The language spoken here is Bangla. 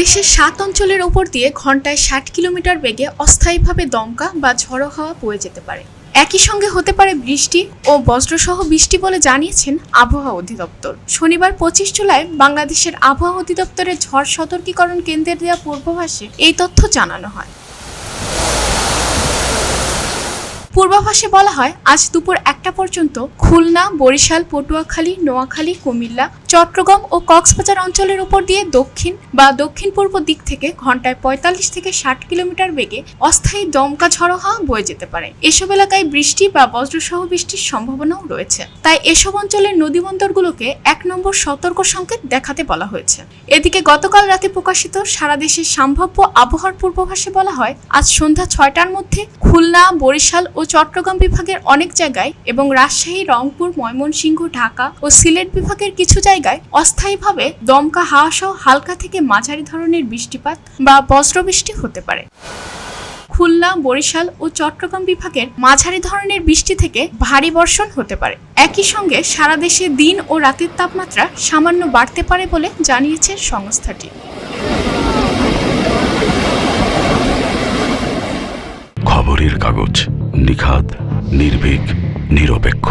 দেশের ৭ অঞ্চলের ওপর দিয়ে ঘন্টায় ৬০ কিলোমিটার বেগে অস্থায়ীভাবে দমকা বা ঝড়ো হাওয়া বয়ে যেতে পারে। একই সঙ্গে হতে পারে বৃষ্টি ও বজ্রসহ বৃষ্টি বলে জানিয়েছেন আবহাওয়া অধিদপ্তর। শনিবার ২৫ জুলাই বাংলাদেশের আবহাওয়া অধিদপ্তরের ঝড় সতর্কীকরণ কেন্দ্রের দেওয়া পূর্বাভাসে এই তথ্য জানানো হয়। পূর্বাভাসে বলা হয়, আজ দুপুর ১টা পর্যন্ত খুলনা, বরিশাল, পটুয়াখালী, নোয়াখালী, কুমিল্লা, চট্টগ্রাম ও কক্সবাজার অঞ্চলের উপর দিয়ে দক্ষিণ বা দক্ষিণ পূর্ব দিক থেকে ঘন্টায় ৪৫ থেকে ৬০ কিলোমিটার বেগে অস্থায়ী দমকা ঝড়ো হাওয়া বয়ে যেতে পারে। এসব এলাকায় বৃষ্টি বা বজ্রসহ বৃষ্টির সম্ভাবনাও রয়েছে। তাই এসব অঞ্চলের নদীবন্দরগুলোকে ১ নম্বর সতর্ক সংকেত দেখাতে বলা হয়েছে। এদিকে গতকাল রাতে প্রকাশিত সারা দেশের সম্ভাব্য আবহাওয়ার পূর্বাভাসে বলা হয়, আজ সন্ধ্যা ৬টার মধ্যে খুলনা, বরিশাল ও চট্টগ্রাম বিভাগের অনেক জায়গায় এবং রাজশাহী, রংপুর, ময়মনসিংহ, ঢাকা ও সিলেট বিভাগের কিছু জায়গায় অস্থায়ীভাবে দমকা হাওয়া সহ হালকা থেকে মাঝারি ধরনের বৃষ্টিপাত বা বজ্রবৃষ্টি হতে পারে। খুলনা, বরিশাল ও চট্টগ্রাম বিভাগের মাঝারি ধরনের বৃষ্টি থেকে ভারী বর্ষণ হতে পারে। একই সঙ্গে সারা দেশে দিন ও রাতের তাপমাত্রা সামান্য বাড়তে পারে বলে জানিয়েছে সংস্থাটি। খবরের কাগজ, নিখাদ, নির্ভীক, নিরপেক্ষ।